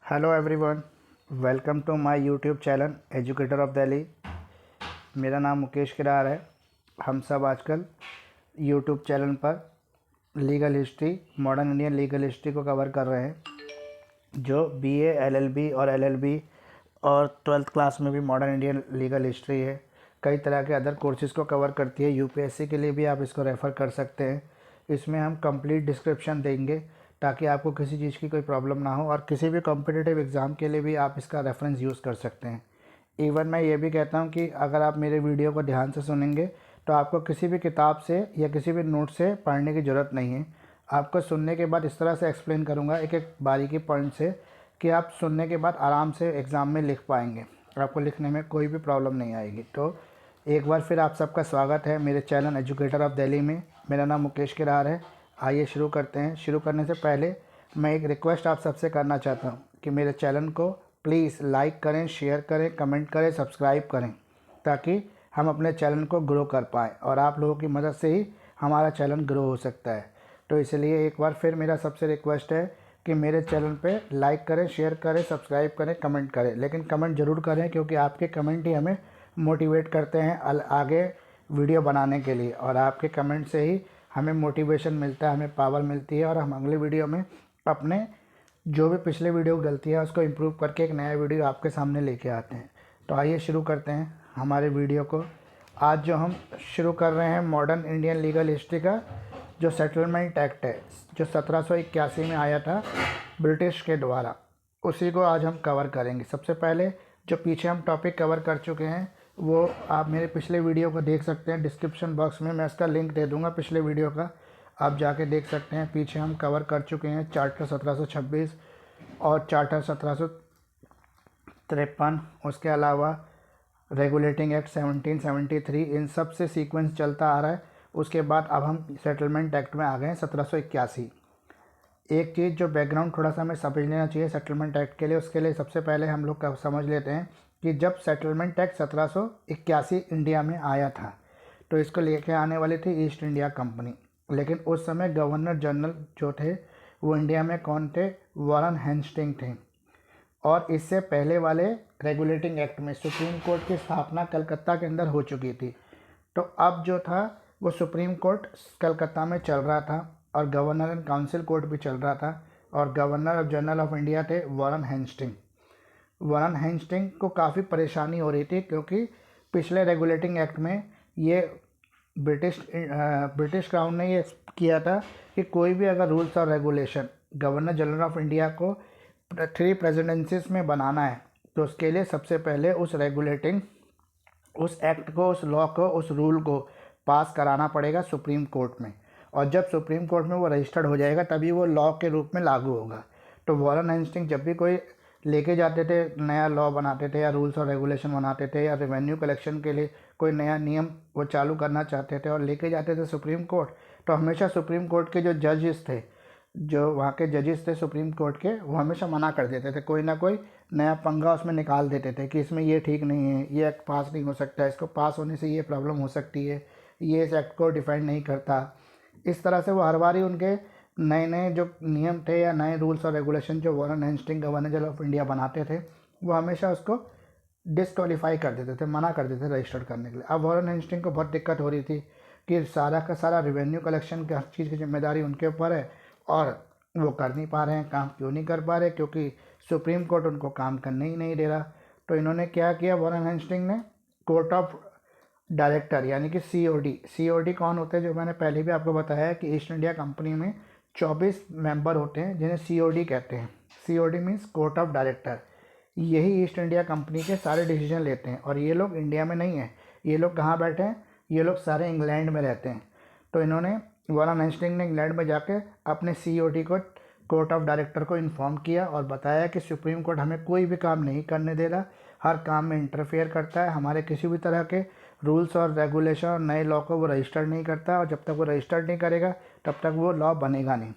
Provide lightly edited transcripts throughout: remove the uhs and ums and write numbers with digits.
Hello everyone, welcome to my YouTube channel educator of Delhi. मेरा नाम मुकेश किरार है। हम सब आजकल यूट्यूब चैनल पर legal history, modern Indian legal history को कवर कर रहे हैं, जो बीए, एलएलबी और एलएलबी और 12th क्लास में भी मॉडर्न इंडियन लीगल हिस्ट्री है। कई तरह के अदर कोर्सेज़ को कवर करती है। यूपीएससी के लिए भी आप इसको रेफ़र कर सकते हैं। इसमें हम कंप्लीट डिस्क्रिप्शन देंगे ताकि आपको किसी चीज़ की कोई प्रॉब्लम ना हो, और किसी भी कॉम्पिटिटिव एग्ज़ाम के लिए भी आप इसका रेफरेंस यूज़ कर सकते हैं। इवन मैं ये भी कहता हूँ कि अगर आप मेरे वीडियो को ध्यान से सुनेंगे तो आपको किसी भी किताब से या किसी भी नोट से पढ़ने की ज़रूरत नहीं है। आपको सुनने के बाद इस तरह से एक्सप्लेन करूँगा एक एक बारीकी पॉइंट से कि आप सुनने के बाद आराम से एग्ज़ाम में लिख पाएंगे। आपको लिखने में कोई भी प्रॉब्लम नहीं आएगी। तो एक बार फिर आप सबका स्वागत है मेरे चैनल एजुकेटर ऑफ दिल्ली में। मेरा नाम मुकेश किरार है। आइए शुरू करते हैं। शुरू करने से पहले मैं एक रिक्वेस्ट आप सबसे करना चाहता हूँ कि मेरे चैनल को प्लीज़ लाइक करें, शेयर करें, कमेंट करें, सब्सक्राइब करें, ताकि हम अपने चैनल को ग्रो कर पाएँ, और आप लोगों की मदद से ही हमारा चैनल ग्रो हो सकता है। तो इसलिए एक बार फिर मेरा सबसे रिक्वेस्ट है कि मेरे चैनल पे लाइक करें, शेयर करें, सब्सक्राइब करें, कमेंट करें। लेकिन कमेंट ज़रूर करें, क्योंकि आपके कमेंट ही हमें मोटिवेट करते हैं आगे वीडियो बनाने के लिए, और आपके कमेंट से ही हमें मोटिवेशन मिलता है, हमें पावर मिलती है, और हम अगले वीडियो में अपने जो भी पिछले वीडियो गलतियाँ उसको इम्प्रूव करके एक नया वीडियो आपके सामने लेके आते हैं। तो आइए शुरू करते हैं हमारे वीडियो को। आज जो हम शुरू कर रहे हैं मॉडर्न इंडियन लीगल हिस्ट्री का जो सेटलमेंट एक्ट है, जो 1781 में आया था ब्रिटिश के द्वारा, उसी को आज हम कवर करेंगे। सबसे पहले जो पीछे हम टॉपिक कवर कर चुके हैं वो आप मेरे पिछले वीडियो को देख सकते हैं। डिस्क्रिप्शन बॉक्स में मैं इसका लिंक दे दूंगा पिछले वीडियो का, आप जाके देख सकते हैं। पीछे हम कवर कर चुके हैं चार्टर 1726 और चार्टर 1753, उसके अलावा रेगुलेटिंग एक्ट 1773, इन सब से सीक्वेंस चलता आ रहा है। उसके बाद अब हम सेटलमेंट एक्ट में आ गए हैं 1781। एक चीज़ जो बैकग्राउंड थोड़ा सा हमें समझ लेना चाहिए सेटलमेंट एक्ट के लिए, उसके लिए सबसे पहले हम लोग का समझ लेते हैं कि जब सेटलमेंट एक्ट 1781 इंडिया में आया था तो इसको लेके आने वाली थी ईस्ट इंडिया कंपनी। लेकिन उस समय गवर्नर जनरल जो थे वो इंडिया में कौन थे? वॉरेन हेस्टिंग थे। और इससे पहले वाले रेगुलेटिंग एक्ट में सुप्रीम कोर्ट की स्थापना कलकत्ता के अंदर हो चुकी थी। तो अब जो था वो सुप्रीम कोर्ट कलकत्ता में चल रहा था, और गवर्नर एंड काउंसिल कोर्ट भी चल रहा था, और governor of general of India थे वॉरेन हेस्टिंग। वॉरेन हेस्टिंग को काफ़ी परेशानी हो रही थी, क्योंकि पिछले रेगुलेटिंग एक्ट में ये ब्रिटिश क्राउन ने ये किया था कि कोई भी अगर रूल्स और regulation governor general of India को 3 प्रेसिडेंसीज में बनाना है तो उसके लिए सबसे पहले उस एक्ट को, उस लॉ को, उस रूल को पास कराना पड़ेगा सुप्रीम कोर्ट में, और जब सुप्रीम कोर्ट में वो रजिस्टर्ड हो जाएगा तभी वो लॉ के रूप में लागू होगा। तो वॉरेन हेस्टिंग जब भी कोई लेके जाते थे, नया लॉ बनाते थे या रूल्स और रेगुलेशन बनाते थे, या रेवेन्यू कलेक्शन के लिए कोई नया नियम वो चालू करना चाहते थे और लेके जाते थे सुप्रीम कोर्ट, तो हमेशा सुप्रीम कोर्ट के जो जजेस थे, जो वहाँ के जजेस थे सुप्रीम कोर्ट के, वो हमेशा मना कर देते थे। कोई ना कोई नया पंगा उसमें निकाल देते थे कि इसमें ये ठीक नहीं है, ये एक्ट पास नहीं हो सकता, इसको पास होने से ये प्रॉब्लम हो सकती है, ये इस एक्ट को डिफाइन नहीं करता। इस तरह से वो हर बार ही उनके नए नए जो नियम थे या नए रूल्स और रेगुलेशन जो Warren Hastings governor general of India बनाते थे, वो हमेशा उसको डिसक्वालीफाई कर देते थे, मना कर देते थे रजिस्टर करने के लिए। अब वॉरेन हेस्टिंग को बहुत दिक्कत हो रही थी कि सारा का सारा रेवेन्यू कलेक्शन की हर चीज़ की जिम्मेदारी उनके ऊपर है, और वो कर नहीं पा रहे हैं। काम क्यों नहीं कर पा रहे? क्योंकि सुप्रीम कोर्ट उनको काम करने ही नहीं दे रहा। तो इन्होंने क्या किया, वॉरेन हेस्टिंग ने कोर्ट ऑफ डायरेक्टर यानी कि सीओडी कौन होते हैं, जो मैंने पहले भी आपको बताया है कि ईस्ट इंडिया कंपनी में 24 मेंबर होते हैं जिन्हें सीओडी कहते हैं। COD means court of director. यही ईस्ट इंडिया कंपनी के सारे डिसीजन लेते हैं, और ये लोग इंडिया में नहीं हैं। ये लोग कहाँ बैठे हैं? ये लोग सारे इंग्लैंड में रहते हैं। तो इन्होंने, वॉरेन हेस्टिंग ने इंग्लैंड में जाके अपने सीओडी को, कोर्ट ऑफ डायरेक्टर को इन्फॉर्म किया और बताया कि सुप्रीम कोर्ट हमें कोई भी काम नहीं करने दे रहा, हर काम में इंटरफेयर करता है, हमारे किसी भी तरह के रूल्स और रेगुलेशन और नए लॉ को वो रजिस्टर्ड नहीं करता, और जब तक वो रजिस्टर्ड नहीं करेगा तब तक वो लॉ बनेगा नहीं।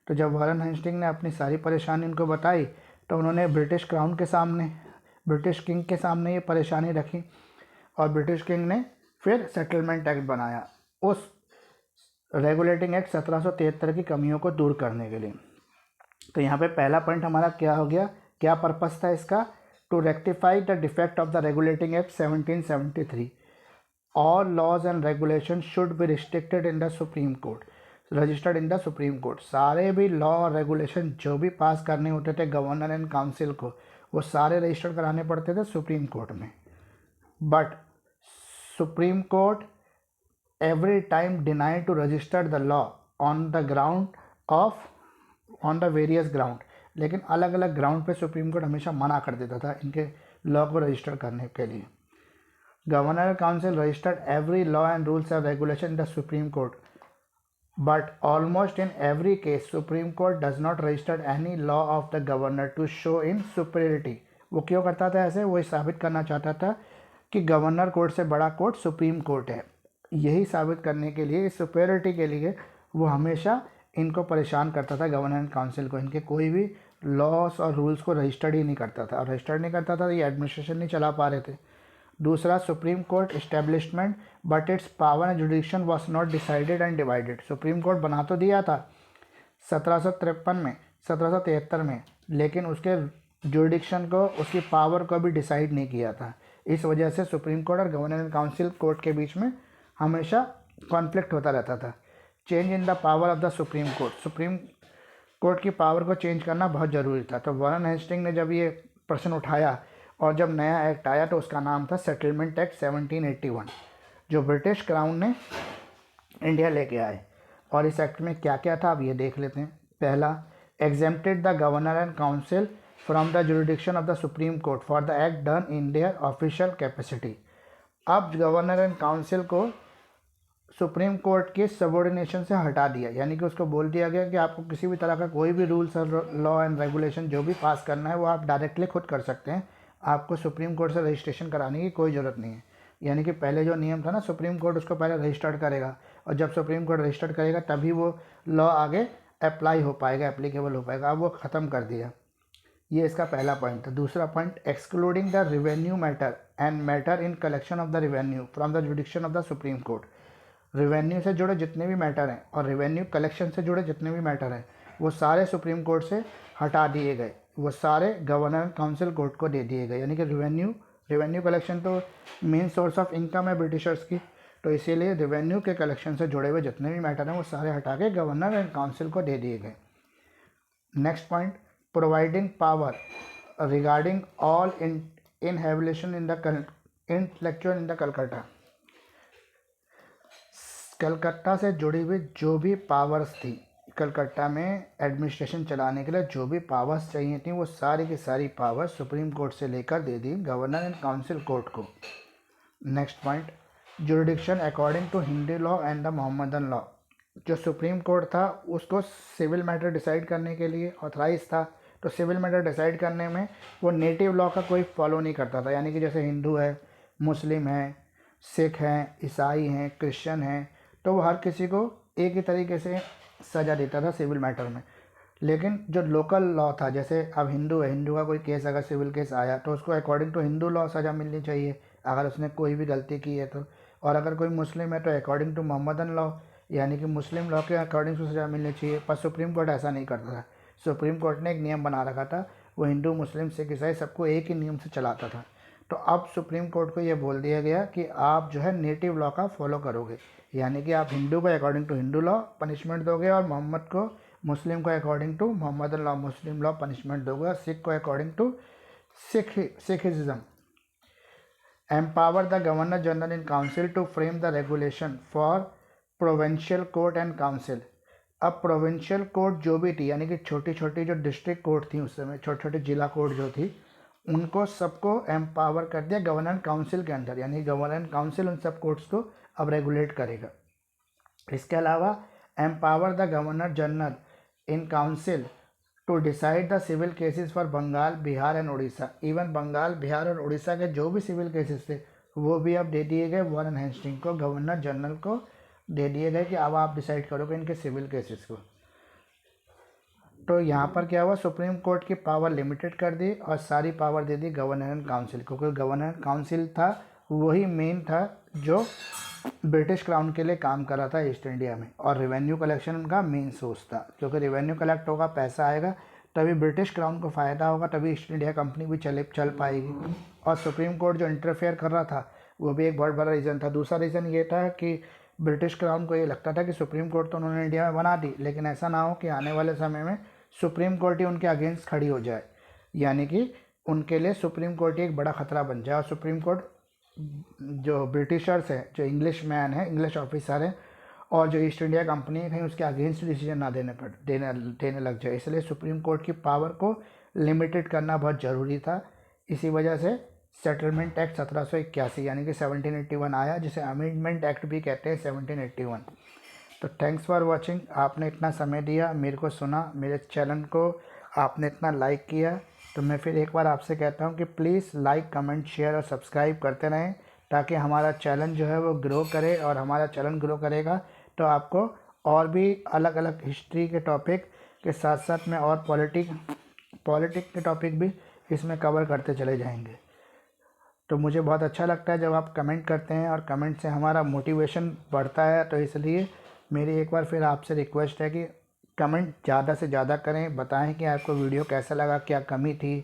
तो जब वॉरेन हेस्टिंग ने अपनी सारी परेशानी उनको बताई तो उन्होंने ब्रिटिश क्राउन के सामने, ब्रिटिश किंग के सामने ये परेशानी रखी, और ब्रिटिश किंग ने फिर सेटलमेंट एक्ट बनाया उस रेगुलेटिंग एक्ट 1773 की कमियों को दूर करने के लिए। तो यहाँ पे पहला पॉइंट हमारा क्या हो गया क्या पर्पस था इसका? To rectify the defect of the regulating act 1773. All laws and regulation should be restricted in the supreme court, registered in the supreme court. सारे भी लॉ और रेगुलेशन जो भी पास करने होते थे गवर्नर एंड काउंसिल को, वो सारे रजिस्टर्ड कराने पड़ते थे सुप्रीम कोर्ट में. But supreme court every time denied to register the law on the ground of on the various ground. लेकिन अलग अलग ग्राउंड पे सुप्रीम कोर्ट हमेशा मना कर देता था इनके लॉ को रजिस्टर करने के लिए. Governor council registered every law and rules and regulation in the supreme court, but almost in every case supreme court does not registered any law of the governor to show in superiority. वो क्यों करता था ऐसे? वो साबित करना चाहता था कि गवर्नर कोर्ट से बड़ा कोर्ट सुप्रीम कोर्ट है. यही साबित करने के लिए, सुपीरियरिटी के लिए वो हमेशा इनको परेशान करता था गवर्नर एंड काउंसिल को. इनके कोई भी लॉस और रूल्स को रजिस्टर्ड ही नहीं करता था, और रजिस्टर्ड नहीं करता था तो ये एडमिनिस्ट्रेशन नहीं चला पा रहे थे. दूसरा, supreme court establishment but it's power and जुडिक्शन was not decided and divided. Supreme court बना तो दिया था 1753 में, 1773 में, लेकिन उसके जुडिक्शन को, उसकी पावर को भी डिसाइड नहीं किया था. इस वजह से सुप्रीम कोर्ट और गवर्नर एंड काउंसिल कोर्ट के बीच में हमेशा कॉन्फ्लिक्ट होता रहता था. Change in the power of the supreme court. Supreme court की पावर को चेंज करना बहुत ज़रूरी था. तो वारन हेस्टिंग ने जब ये प्रश्न उठाया और जब नया एक्ट आया तो उसका नाम था सेटलमेंट एक्ट 1781, जो ब्रिटिश क्राउन ने इंडिया लेके आए. और इस एक्ट में क्या क्या था अब ये देख लेते हैं. पहला, exempted the governor and council from the jurisdiction of the supreme court for the act done in their official capacity. अब गवर्नर एंड काउंसिल को सुप्रीम कोर्ट के सबऑर्डिनेशन से हटा दिया, यानी कि उसको बोल दिया गया कि आपको किसी भी तरह का कोई भी रूल्स और लॉ एंड रेगुलेशन जो भी पास करना है वो आप डायरेक्टली खुद कर सकते हैं. आपको सुप्रीम कोर्ट से रजिस्ट्रेशन कराने की कोई ज़रूरत नहीं है. यानी कि पहले जो नियम था ना, सुप्रीम कोर्ट उसको पहले रजिस्टर्ड करेगा, और जब सुप्रीम कोर्ट रजिस्टर्ड करेगा तभी वो लॉ आगे अप्लाई हो पाएगा, एप्लीकेबल हो पाएगा. अब वो ख़त्म कर दिया. ये इसका पहला पॉइंट था. दूसरा point, excluding the revenue matter and matter in collection of the revenue from the जुडिक्शन of the supreme court. Revenue से जुड़े जितने भी मैटर हैं और रिवेन्यू कलेक्शन से जुड़े जितने भी मैटर हैं वो सारे सुप्रीम कोर्ट से हटा दिए गए. वो सारे गवर्नर काउंसिल कोर्ट को दे दिए गए. यानी कि रिवेन्यू कलेक्शन तो मेन सोर्स ऑफ इनकम है ब्रिटिशर्स की, तो इसीलिए रिवेन्यू के कलेक्शन से जुड़े हुए जितने भी मैटर हैं वो सारे हटा के गवर्नर एंड काउंसिल को दे दिए गए. Next point, providing power regarding all inhabitation in the intellectual in the Calcutta. Calcutta से जुड़ी हुई जो भी पावर्स थी, कलकत्ता में एडमिनिस्ट्रेशन चलाने के लिए जो भी पावर्स चाहिए थी वो सारी की सारी पावर्स सुप्रीम कोर्ट से लेकर दे दी गवर्नर एंड काउंसिल कोर्ट को. Next point, jurisdiction according to Hindu law and the Mohammedan law. जो सुप्रीम कोर्ट था उसको सिविल मैटर डिसाइड करने के लिए ऑथराइज था, तो सिविल मैटर डिसाइड करने में वो नेटिव लॉ का कोई फॉलो नहीं करता था. यानी कि जैसे हिंदू है, मुस्लिम है, सिख हैं, ईसाई हैं, क्रिश्चियन हैं, तो वो हर किसी को एक ही तरीके से सज़ा देता था सिविल मैटर में. लेकिन जो लोकल लॉ था, जैसे अब हिंदू है, हिंदू का कोई केस अगर सिविल केस आया तो उसको अकॉर्डिंग टू हिंदू लॉ सज़ा मिलनी चाहिए अगर उसने कोई भी गलती की है तो. और अगर कोई मुस्लिम है तो अकॉर्डिंग टू मोहम्मदन लॉ, यानी कि मुस्लिम लॉ के अकॉर्डिंग टू सज़ा मिलनी चाहिए. पर सुप्रीम कोर्ट ऐसा नहीं करता था. सुप्रीम कोर्ट ने एक नियम बना रखा था, वो हिंदू, मुस्लिम, सिख, ईसाई सबको एक ही नियम से चलाता था. तो अब सुप्रीम कोर्ट को ये बोल दिया गया कि आप जो है नेटिव लॉ का फॉलो करोगे, यानी कि आप हिंदू को according to Hindu law punishment दोगे, और मोहम्मद को, मुस्लिम को according to Mohammedan law, Muslim law punishment दोगे, और सिख को according to Sikhism. Empower the governor general in council to frame the regulation for provincial court and council. अब प्रोविंशियल कोर्ट जो भी थी, यानी कि छोटी छोटी जो डिस्ट्रिक्ट कोर्ट थी उस समय, छोटे छोटे जिला कोर्ट जो थी, उनको सबको एम्पावर कर दिया गवर्नर काउंसिल के अंदर. यानी गवर्नर काउंसिल उन सब कोर्ट्स को अब रेगुलेट करेगा. इसके अलावा empower the governor general in council to decide the civil cases for Bengal, Bihar and Orissa. Even Bengal, Bihar और उड़ीसा के जो भी सिविल केसेस थे वो भी अब दे दिए गए वारन हेस्टिंग को, गवर्नर जनरल को दे दिए गए कि अब आप डिसाइड करोगे इनके सिविल केसेस को. तो यहाँ पर क्या हुआ, सुप्रीम कोर्ट की पावर लिमिटेड कर दी और सारी पावर दे दी गवर्नर एंड काउंसिल को, क्योंकि गवर्नर काउंसिल था वही मेन था जो ब्रिटिश क्राउन के लिए काम कर रहा था ईस्ट इंडिया में, और रिवेन्यू कलेक्शन का मेन सोर्स था, क्योंकि रिवेन्यू कलेक्ट होगा, पैसा आएगा, तभी ब्रिटिश क्राउन को फ़ायदा होगा, तभी ईस्ट इंडिया कंपनी भी चल पाएगी। और सुप्रीम कोर्ट जो इंटरफेयर कर रहा था वो भी एक बहुत बड़ा रीज़न था। दूसरा रीज़न ये था कि ब्रिटिश क्राउन को ये लगता था कि सुप्रीम कोर्ट तो उन्होंने इंडिया में बना दी, लेकिन ऐसा ना हो कि आने वाले समय में सुप्रीम कोर्ट ही उनके अगेंस्ट खड़ी हो जाए, यानी कि उनके लिए सुप्रीम कोर्ट ही एक बड़ा ख़तरा बन जाए। और सुप्रीम कोर्ट जो ब्रिटिशर्स हैं, जो इंग्लिश मैन है, इंग्लिश ऑफिसर हैं, और जो ईस्ट इंडिया कंपनी है, कहीं उसके अगेंस्ट डिसीजन ना देने लग जाए। इसलिए सुप्रीम कोर्ट की पावर को लिमिटेड करना बहुत ज़रूरी था। इसी वजह से सेटलमेंट एक्ट 1781 यानी कि 1781 आया, जिसे अमेंडमेंट एक्ट भी कहते हैं 1781। तो थैंक्स फॉर वॉचिंग। आपने इतना समय दिया, मेरे को सुना, मेरे चैनल को आपने इतना लाइक किया, तो मैं फिर एक बार आपसे कहता हूँ कि प्लीज़ लाइक, कमेंट, शेयर और सब्सक्राइब करते रहें, ताकि हमारा चैनल जो है वो ग्रो करे। और हमारा चैनल ग्रो करेगा तो आपको और भी अलग अलग हिस्ट्री के टॉपिक के साथ साथ में और पॉलिटिक के टॉपिक भी इसमें कवर करते चले जाएंगे। तो मुझे बहुत अच्छा लगता है जब आप कमेंट करते हैं, और कमेंट से हमारा मोटिवेशन बढ़ता है। तो इसलिए मेरी एक बार फिर आपसे रिक्वेस्ट है कि कमेंट ज़्यादा से ज़्यादा करें, बताएं कि आपको वीडियो कैसा लगा, क्या कमी थी,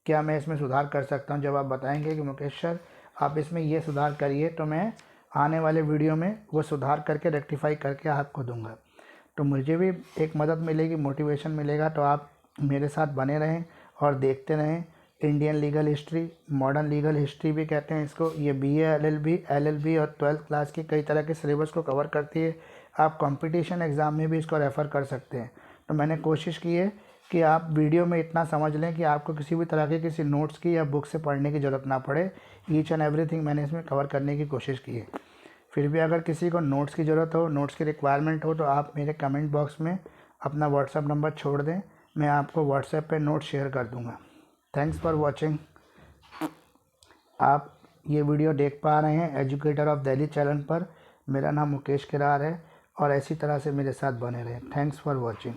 क्या मैं इसमें सुधार कर सकता हूं। जब आप बताएंगे कि मुकेश सर आप इसमें ये सुधार करिए, तो मैं आने वाले वीडियो में वो सुधार करके रेक्टिफाई करके आपको दूंगा। तो मुझे भी एक मदद मिलेगी, मोटिवेशन मिलेगा। तो आप मेरे साथ बने रहें और देखते रहें। Indian legal history, modern legal history भी कहते हैं इसको। ये BA LLB और 12th क्लास की कई तरह के सिलेबस को कवर करती है। आप कंपटीशन एग्ज़ाम में भी इसको रेफ़र कर सकते हैं। तो मैंने कोशिश की है कि आप वीडियो में इतना समझ लें कि आपको किसी भी तरह के किसी नोट्स की या बुक से पढ़ने की ज़रूरत ना पड़े। ईच एंड एवरीथिंग मैंने इसमें कवर करने की कोशिश की है। फिर भी अगर किसी को नोट्स की ज़रूरत हो, नोट्स की रिक्वायरमेंट हो, तो आप मेरे कमेंट बॉक्स में अपना व्हाट्सएप नंबर छोड़ दें, मैं आपको व्हाट्सएप पे नोट शेयर कर दूँगा। Thanks for watching. आप ये वीडियो देख पा रहे हैं एजुकेटर ऑफ दिल्ली चैनल पर। मेरा नाम मुकेश किरार है, और ऐसी तरह से मेरे साथ बने रहें। Thanks for watching.